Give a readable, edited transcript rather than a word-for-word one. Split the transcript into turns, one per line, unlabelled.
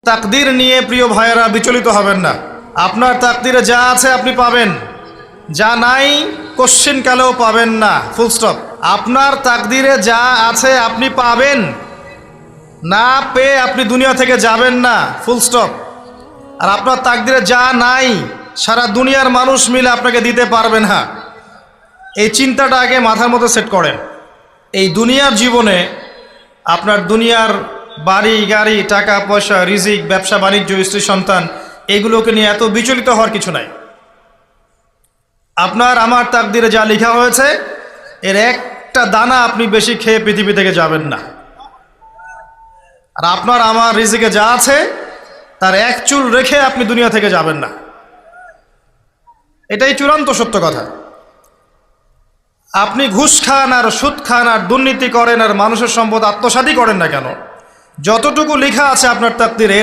তাকদীর নিয়ে প্রিয় ভাইয়েরা বিচলিত হবেন না। আপনার তাকদীরে যা আছে আপনি পাবেন, যা নাই কোশ্চিন কালেও পাবেন না, ফুল স্টপ। আপনার তাকদীরে যা আছে আপনি পাবেন, না পেয়ে আপনি দুনিয়া থেকে যাবেন না, ফুল স্টপ। আর আপনার তাকদীরে যা নাই সারা দুনিয়ার মানুষ মিলে আপনাকে দিতে পারবে না। এই চিন্তাটা আগে মাথার মধ্যে সেট করেন। এই দুনিয়ার জীবনে আপনার দুনিয়ার বাড়ি গাড়ি, টাকা পয়সা, রিজিক, ব্যবসা বাণিজ্য, স্ত্রী সন্তান, এগুলোকে নিয়ে এত বিচলিত হওয়ার কিছু নাই। আপনার আমার তাকদীরে যা লেখা হয়েছে এর একটা দানা আপনি বেশি খেয়ে পৃথিবী থেকে যাবেন না। আর আপনার আমার রিজিকে যা আছে তার এক চুল রেখে আপনি দুনিয়া থেকে যাবেন না। এটাই চূড়ান্ত সত্য কথা। আপনি ঘুষ খান আর সুদ খান আর দুর্নীতি করেন আর মানুষের সম্পদ আত্মসাৎই করেন না কেন, যতটুকু লেখা আছে আপনার তাকদীরে